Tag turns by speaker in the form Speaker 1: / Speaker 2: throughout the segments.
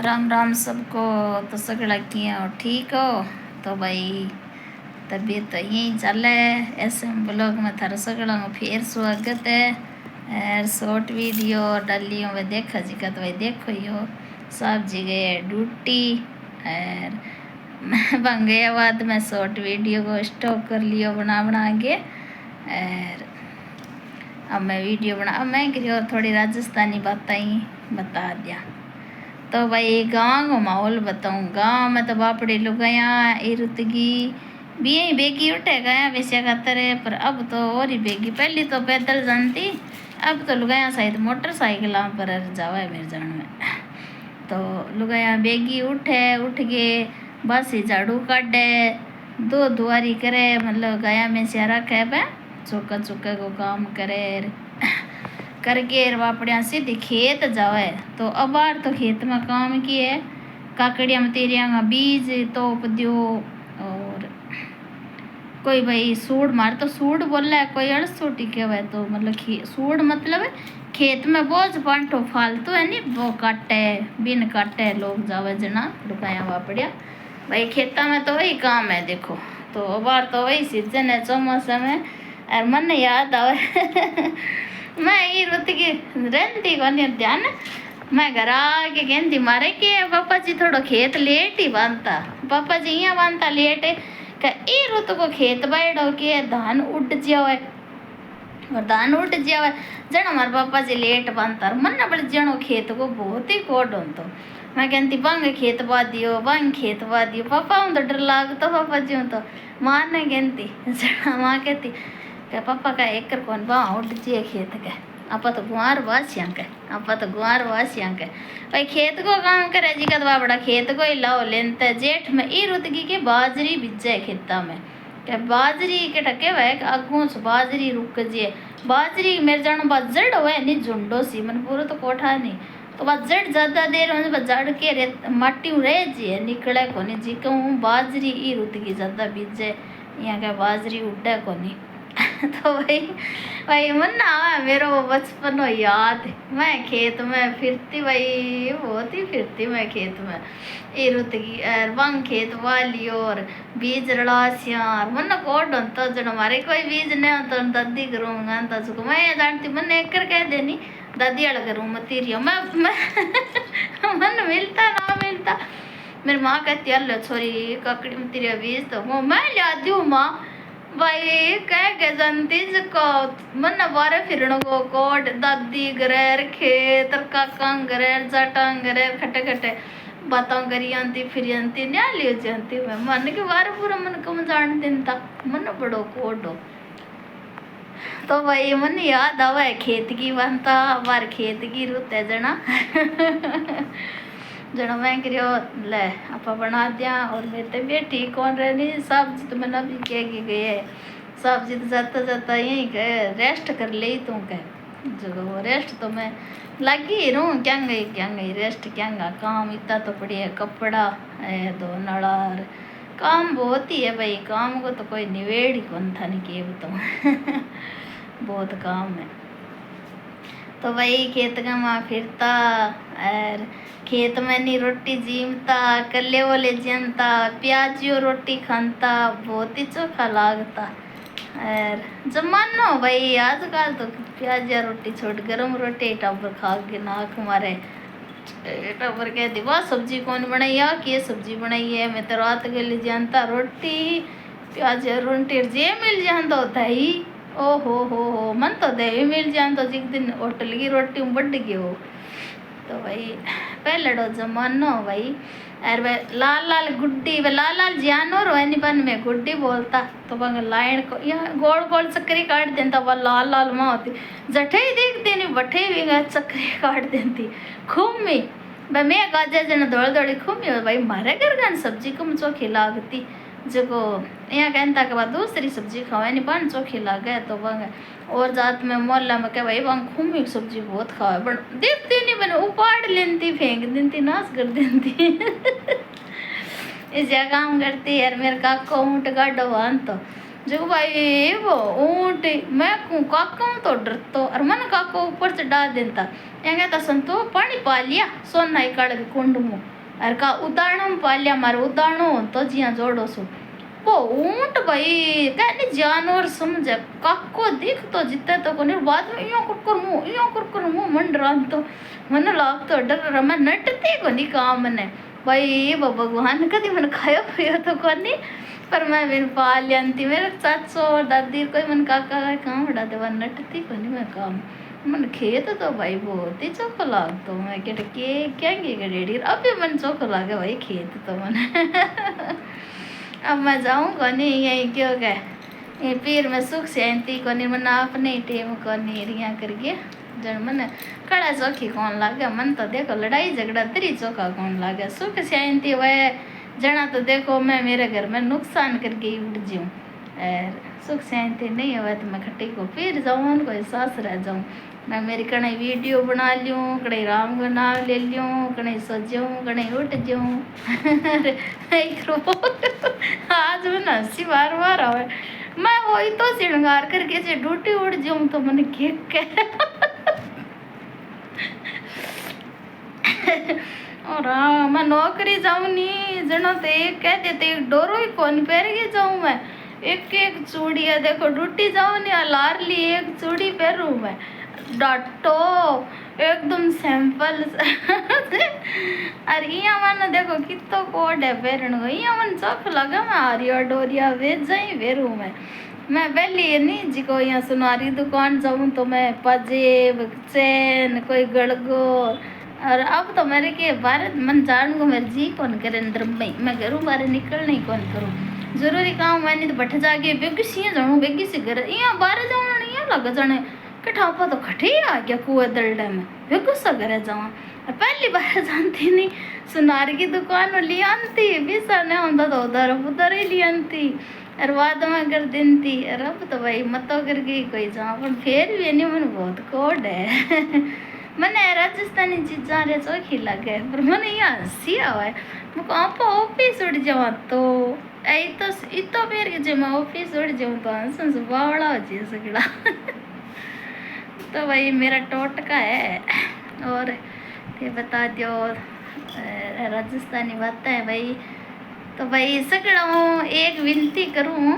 Speaker 1: राम राम सबको। तो सगड़ा किया हो ठीक हो? तो भाई तबीयत तो यही चल है। ऐसे ब्लॉग में थारा सगड़ा में फिर स्वागत है। और शॉर्ट वीडियो डालियो वे देखा जी का तो भाई देखो ही हो। सब जी गए ड्यूटी और बन गया बाद में शॉर्ट वीडियो को स्टॉक कर लियो बना के। और अब मैं वीडियो अब मैं करियो थोड़ी राजस्थानी बातें बता दिया। तो भाई गाँव का माहौल बताऊँ। गाँव में तो बापड़ी लुगाया इरुतगी भी बेगी उठे गया वैसे खातर है। पर अब तो और ही बेगी, पहली तो पैदल जानती, अब तो लुगाया शायद मोटरसाइकिल पर जावा मेरे जान में। तो लुगाया बेगी उठ के बस ही झाड़ू काटे, दो दुआरी करे, मतलब गाया में से रखे पे चौका चौका को काम करे करके वापड़िया सीधी खेत जावे। तो अब बार तो खेत में काम किए, काकड़िया में तेरिया बीज तोप दियो। और कोई भाई सूड मार तो सूड बोला है, कोई अड़सोटी कहवे तो मतलब सूड मतलब खेत में बोझ पांटो फालतू है नी, वो काटे बिन काटे लोग जावे जना रुकाया वापड़िया। भाई खेता में तो वही काम है देखो। तो अब बार तो वही सीजन है चौमासा में। और मन याद आवे मैं ये रुत की रहती को ध्यान, मैं घर आके कहती मारे कि पापा जी थोड़ा खेत लेट ही बांधता, पापा जी यहाँ बांधता लेट है ई रुत को खेत बाड़ो के धान उड़ जावे। और धान उड़ जावे जन हमारे पापा जी लेट बांधता, मन न बड़े जनो खेत को बहुत ही कोड हो। तो मैं कहती बंग खेत बा दियो, बंग खेत बा दियो, पापा हूँ तो डर लागता पापा जी हूँ तो माँ ने कहती माँ कहती क्या पापा का एकर कौन बा उड़ जिए खेत के, आप तो गुआर वासियाँ के, आप तो गुआर वासियाँ के भाई खेत को काम करे जी का बड़ा खेत को ही लाओ लेनते जेठ में ई रुतगी के बाजरी बिजे खेता में क्या बाजरी के टके वह अगू से बाजरी रुक जिए। बाजरी मेरे जानो बजड़ हुए नहीं झुंडो सी मन पूरा तो कोठा नहीं, तो बजड़ ज़्यादा देर में बजड़ के रे माटी रह जिए निकले को नहीं जी कहूँ बाजरी ई रुतगी ज़्यादा बिजे यहाँ का बाजरी उड़े को नहीं। तो भाई मन ना मेरा वो बचपन याद है, मैं खेत में फिरती भाई बहुत ही फिरती मैं खेत में ये रुतगी और बंग खेत वाली और बीज रड़ासियाँ मन कोड तो जन हमारे कोई बीज नहीं होता तो दादी करूँगा तो उसको मैं जानती मन एक कर कह देनी दादी अड़ करूँ मत रियो मैं मन मिलता ना मिलता मेरी माँ कहती है छोरी ककड़ी मत रिया बीज तो वो मैं लिया दूँ माँ भाई कह के जानती जिसको मन बारे फिरन को कोट दादी गरेर खेत काका गरेर जाटा गरेर खटे खटे बातों करी आती फिर आती न्या लियो जानती मैं मन के बारे पूरा मन कम जान दिन था मन बड़ो कोट हो। तो भाई मन याद आवा खेत की बनता बार खेत की रुत है जना जना मैं करियो ले आपा बना दिया। और मेरी तबीयत ठीक हो रही सब्जी तो मैंने अभी कह गई है सब्जी तो जाता जाता यहीं कह रेस्ट कर ली तू कह जो रेस्ट तो मैं लगी रहूँ क्या गई रेस्ट क्या काम इतना तो पड़ी है कपड़ा है दो नड़ार काम बहुत ही है भाई, काम को तो कोई निवेड़ ही कौन था नहीं कि बताऊँ बहुत काम है। तो वही खेत का माँ फिरता और खेत में नहीं रोटी जीमता कल्ले वाले जनता प्याजियो रोटी खानता बहुत ही चोखा लागता। और जमानो भाई आजकल तो प्याजिया रोटी छोड़ गरम रोटी टबर खा के नाक मारे टबर कह दी वाह सब्जी कौन बनाई है कि सब्जी बनाई है मैं तो रात के लिए जानता रोटी प्याजिया रोटी जे मिल जानता होता ही ओ हो मन तो दे मिल जान तो जिस दिन होटल की रोटी बढ़ गई हो। तो भाई पहले डो जमानो भाई अरे भाई लाल लाल गुड्डी वे लाल लाल जानवर हो बन में गुड्डी बोलता तो बंग लाइन को यहाँ गोल गोल चक्करी काट देता वह लाल लाल माँ होती जठे ही देखती नहीं बठे भी चक्करी काट देती खूमी भाई मैं गाजा जन दौड़ दौड़ी खूमी भाई मारे घर गन सब्जी कम चोखी लागती जो यहाँ कहता के बाद दूसरी सब्जी खावे नहीं बन चोखी लागे तो बंग और जात में मोहल्ला में कह भाई बंग खूमी सब्जी बहुत खावे बन देखती नहीं बन उपाड़ लेती फेंक देती नाश कर देती इस काम करती यार मेरे काका ऊँट गाडो वान तो जो भाई वो ऊँट मैं काका तो डरतो और मन काका ऊपर चढ़ा देता यहाँ कहता संतो पानी पा लिया सोना ही काड़ के कुंड मुँह अरे का उदाहरण पालिया मारे उदाहरणो तो जिया जोड़ो सो वो ऊंट भाई कहने जानवर समझे काको दिख तो जिते तो कोनी बाद में यो कर मुंह मन रान तो मन लाग तो डर मैं नटती कोनी काम ने भाई वो भगवान कदी मन खायो पियो तो कोनी पर मैं बिन पालियंती मेरे चाचो और दादी कोई मन काका का काम उड़ा देवा नटती कोनी मैं काम मन खेत तो भाई बहुत ही चोखो लाग तो मैं के क्या डेडी अभी मन चोखो लागे भाई खेत तो मन अब मैं जाऊँगा नहीं यही क्यों गए ये पीर में सुख शांति को नहीं मन अपने टेम को नहीं रिया करके जन मन कड़ा चौखी कौन लागे मन तो देखो लड़ाई झगड़ा तेरी चौखा कौन लागे सुख शांति वह जना तो देखो मैं मेरे घर में नुकसान करके उठ जाऊँ और सुख शांति नहीं हुआ तो मैं खट्टी को फिर जाऊँ कोई सास रह जाऊँ मैं मेरी कहीं वीडियो बना लूँ कहीं राम का नाम ले लूँ कहीं सो जाऊँ कहीं उठ जाऊँ आज मैं हंसी बार बार आवे मैं वही तो श्रृंगार करके से ड्यूटी उड़ जाऊँ तो मैंने और हाँ मैं नौकरी जाऊँ नहीं जना तो एक कह देते एक डोरो ही कौन पहन के जाऊँ मैं एक एक चूड़ी है देखो ड्यूटी जाऊँ नहीं लार ली एक चूड़ी पहनूँ मैं डाटो एकदम सैंपल अरे यहाँ मन देखो कितो कोड है पहन को यहाँ मन चौक लगा मैं आरिया डोरिया वे जाई वेरू मैं पहले नहीं जी को यहाँ सुनारी दुकान जाऊँ तो मैं पजेब चैन कोई गड़गो और अब तो मेरे के बाहर मन जान को मेरे जी कौन करे अंदर में मैं घरों बाहर निकलना ही कौन करूँ जरूरी काम मैंने तो बैठ जाके बेगी सी जाऊँ बेगी से घर यहाँ बाहर जाऊँ नहीं यहाँ लग जाने कठापा तो खटे आ गया कुआ दलडे में वे गुस्सा करे जावा पहली बार जानती नहीं सुनार की दुकान में ले आती बीसा ने होता तो उधर ही ले आती और बाद में कर देती और अब तो भाई मत कर गई कोई जावा पर फिर भी नहीं मन बहुत कोड है मैंने राजस्थानी चीज़ा रे चौखी लगे पर मैंने यहाँ हंसी आवा है मुझको आप ऑफिस उड़ जावा तो इतो फिर के जो मैं ऑफिस उड़ जाऊँ तो हंस बावड़ा हो जाए सगड़ा तो भाई मेरा टोटका है और ये बता दो राजस्थानी बातें है भाई तो भाई सगड़ा हूँ एक विनती करूँ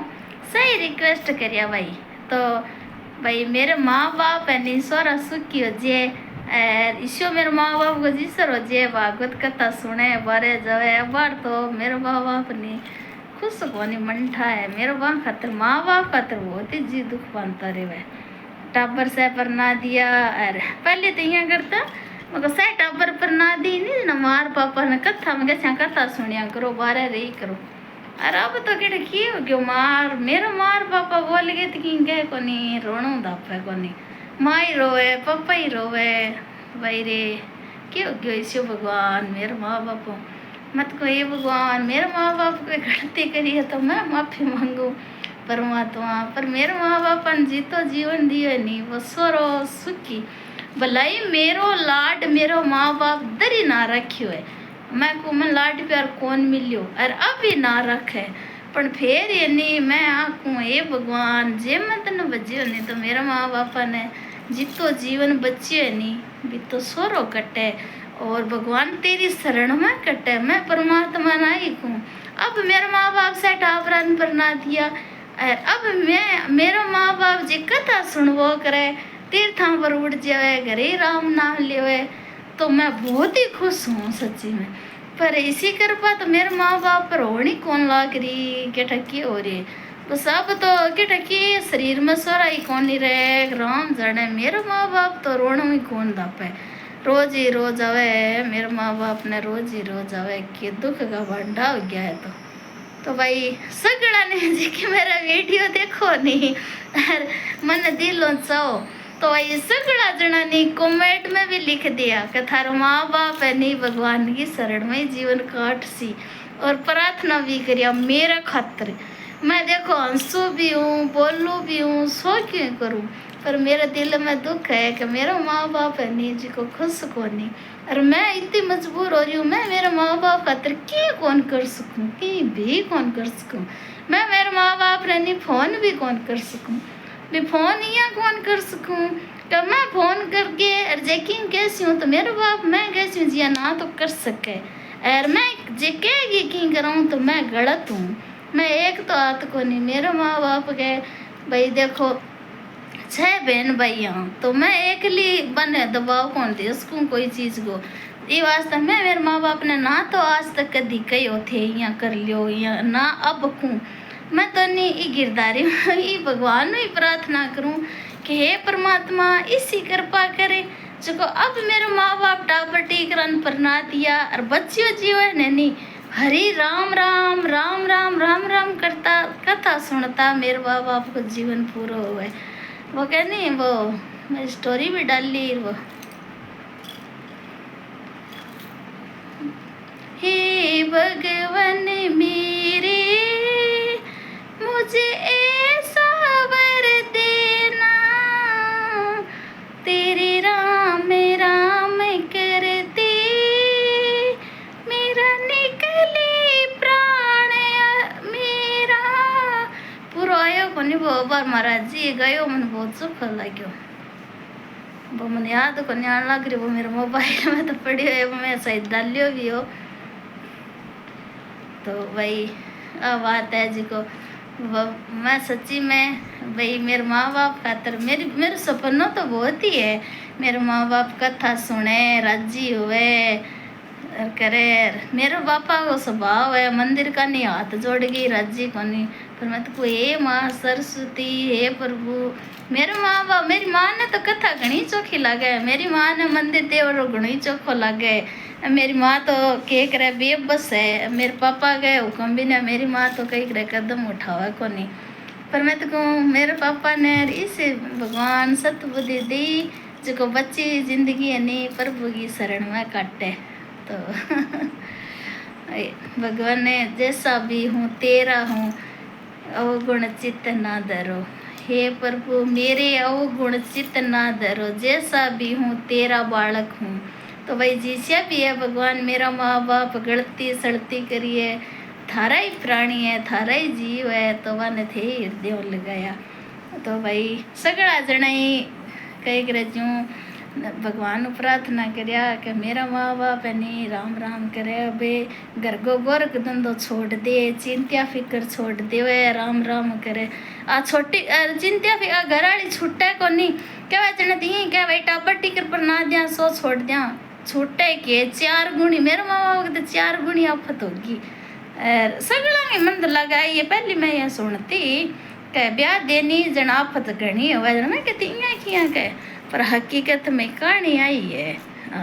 Speaker 1: सही रिक्वेस्ट करिया भाई तो भाई मेरे माँ बाप है नहीं सोरा सुखी हो जे ईशो मेरे माँ बाप को जिसर हो जे भागवत कथा सुने बारे जावे बार तो मेरे माँ बाप नहीं खुश को नहीं मंठा है मेरे बाप खातर माँ बाप खातर बहुत ही जी दुख बनता रहे टाबर से पर ना दिया अरे पहले तो यहाँ करता मगर से टाबर पर ना दी नहीं ना मार पापा ने कथा मैं कैसे कथा सुनिया करो बारह रही करो अरे अब तो केड़े की हो गयो मार मेरा मार पापा बोल गए थे कि कहे को नहीं रोनो दापे को नहीं माई रोवे पापा ही रोवे भाई रे क्यों हो गयो इसी भगवान मेरे माँ बाप मत को ये भगवान मेरे माँ बाप को गलती करी है तो मैं माफ़ी मांगू परमात्मा पर मेरे माँ बाप ने जीतो जीवन दिए नहीं वो सोरो सुखी भलाई मेरो लाड मेरो माँ बाप दरी ना रखियो है मैं को मन लाड प्यार कौन मिलियो और अभी ना रखे पर फिर ये नहीं मैं आखूँ ये भगवान जे मत न बजियो नहीं तो मेरा माँ बाप ने जीतो जीवन बचिए नहीं भी तो सोरो कटे और भगवान तेरी शरण में कटे मैं परमात्मा ना ही कहूँ अब मेरे माँ बाप से टावरन पर ना दिया अब मैं मेरा माँ बाप जी कथा सुनवो करे तीर्थां पर उड़ जावे घरे राम नाम लेवे तो मैं बहुत ही खुश हूँ सच्ची में पर इसी कृपा तो मेरे माँ बाप पर होनी कौन लाग रही के ठकी हो रही बस अब तो के ठकी शरीर में सोरा ही कौन नहीं रहे राम जाने मेरे माँ बाप तो रोना ही कौन दापे रोज ही रोज आवे मेरे माँ बाप ने रोज ही रोज आवे कि दुख का भंडा हो गया है तो भाई सगड़ा ने जी कि मेरा वीडियो देखो नहीं मन दिल चाहो तो भाई सगड़ा जना ने कमेंट में भी लिख दिया कि थारा माँ बाप है नहीं भगवान की शरण में जीवन काट सी और प्रार्थना भी करिया मेरा खातर मैं देखो हंसू भी हूँ बोलूँ भी हूँ सो क्यों करूँ पर मेरे दिल में दुख है कि मेरा माँ बाप है नहीं जी को खुश को नहीं और मैं इतनी मजबूर हो रही हूँ मैं मेरे माँ बाप खातर क्या कौन कर सकूँ कहीं भी कौन कर सकूँ मैं मेरे माँ बाप ने नहीं फ़ोन भी कौन कर सकूँ मैं फ़ोन यहाँ कौन कर सकूँ तो मैं फ़ोन करके चेकिंग कैसी हूँ तो मेरे बाप मैं कैसी हूँ जिया ना तो कर सके और मैं जे कहेगी की करूँ तो मैं गलत हूँ। मैं एक तो हाथ को नहीं, मेरे माँ बाप के भाई देखो 6 बहन भाई हैं, तो मैं अकेली बने दबाव कौन दे उसको कोई चीज को। ये वास्ते मैं मेरे माँ बाप ने ना तो आज तक कदी कही थे या कर लियो या ना अब कहूँ। मैं तो नहीं ई गिरदारी ई भगवान ही प्रार्थना करूँ कि हे परमात्मा इसी कृपा करे जो अब मेरे माँ बाप टाबर टीकरन पर ना दिया और बच्चियों जीवन है नहीं हरी राम राम राम राम राम राम करता कथा सुनता मेरे माँ बाप को जीवन पूरा हुआ। वो कहनी वो मैं स्टोरी भी डाल ली वो, हे भगवान मेरे मुझे ऐसा वर देना, तेरे राम राम करते मेरा निकले प्राण मेरा पूरा आयो कोनी वो बार महाराज जी गयो मन बहुत सुख लाग्यो। वो मन याद को न्याण लग रही वो मेरे मोबाइल में तो पड़ी है वो मैं शायद डालियो भी हो। तो भाई अब बात है जी को वो मैं सच्ची में भाई मेरे माँ बाप खातर मेरे सपनों तो बहुत ही है मेरे माँ बाप कथा सुने राजी हुए और करे। मेरे पापा को स्वभाव है मंदिर का नहीं हाथ जोड़ गई राजी को नहीं पर मैं तो हे माँ सरस्वती हे प्रभु। मेरे माँ बाप मेरी माँ ने तो कथा घनी चोखी लागे, मेरी माँ ने मंदिर देवर घनी चोखो लागे। मेरी माँ तो के करे बेबस है, मेरे पापा गए हुक्म भी ने मेरी माँ तो कई करे कदम उठावा को नहीं। पर मैं तो कहूँ मेरे पापा ने इसे भगवान सतबुद्धि दी जो बच्ची जिंदगी है नहीं प्रभु की शरण में काटे। तो भगवान ने जैसा भी हूँ तेरा हूँ अवगुण चित्त ना धरो, हे प्रभु मेरे अवगुण चित्त ना धरो जैसा भी हूँ तेरा बालक हूँ। तो भाई जिसे भी है भगवान मेरा माँ बाप गलती सड़ती करिए थारा ही प्राणी है थारा ही जीव है तो वन थे हृदय लगाया। तो भाई सगड़ा जना ही कई करे जूँ भगवान प्रार्थना करया कि मेरा माँ बाप है नहीं राम राम करे अबे घर को गोरख धंधो छोड़ दे चिंता फिक्र छोड़ दे वे राम राम करे। आ छोटी चिंता फिक्र घर वाली छुट्टे को नहीं क्या जना दी क्या भाई टाबर टिकर पर ना दिया सो छोड़ दिया छुट्टे के 4 गुणी मेरे माँ बाप के तो 4 गुणी आफत होगी। सगड़ा में मन लगाई ये पहली मैं यह सुनती कह ब्याह देनी जन आफत घनी हो मैं कहती इं किया कह पर हकीकत में कहानी आई है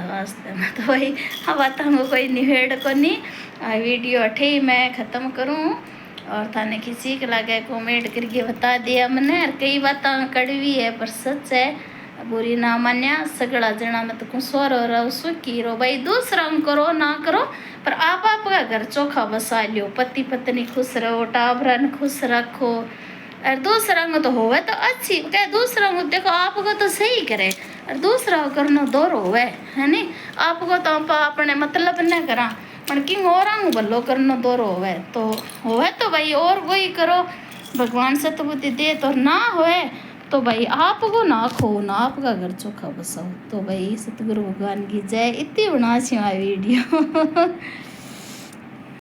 Speaker 1: वास्ते में। तो भाई हाँ बात को कोई निवेड़ को नहीं वीडियो अठे ही मैं ख़त्म करूँ और थाने किसी के लगे कमेंट करके बता दिया मैंने और कई बातें कड़वी है पर सच है बुरी ना मान्या सगड़ा जना मत कुसोर रहो सुखी रो भाई दूसरा करो ना करो पर आप का घर चोखा बसा लियो पति पत्नी खुश रहो टाबरन खुश रखो और दूसरा को तो होवे तो अच्छी क्या दूसरा को देखो आपको तो सही करे और दूसरा को करना दौर होवे है नी आपको तो आप अपने मतलब न करा पर किंग और भलो करना दौर होवे तो भाई और कोई करो भगवान सतबुद्धि दे तो ना होए तो भाई आपको ना खो ना आपका घर चोखा बसाओ। तो भाई सतगुरु भगवान की जय इतनी बना वीडियो।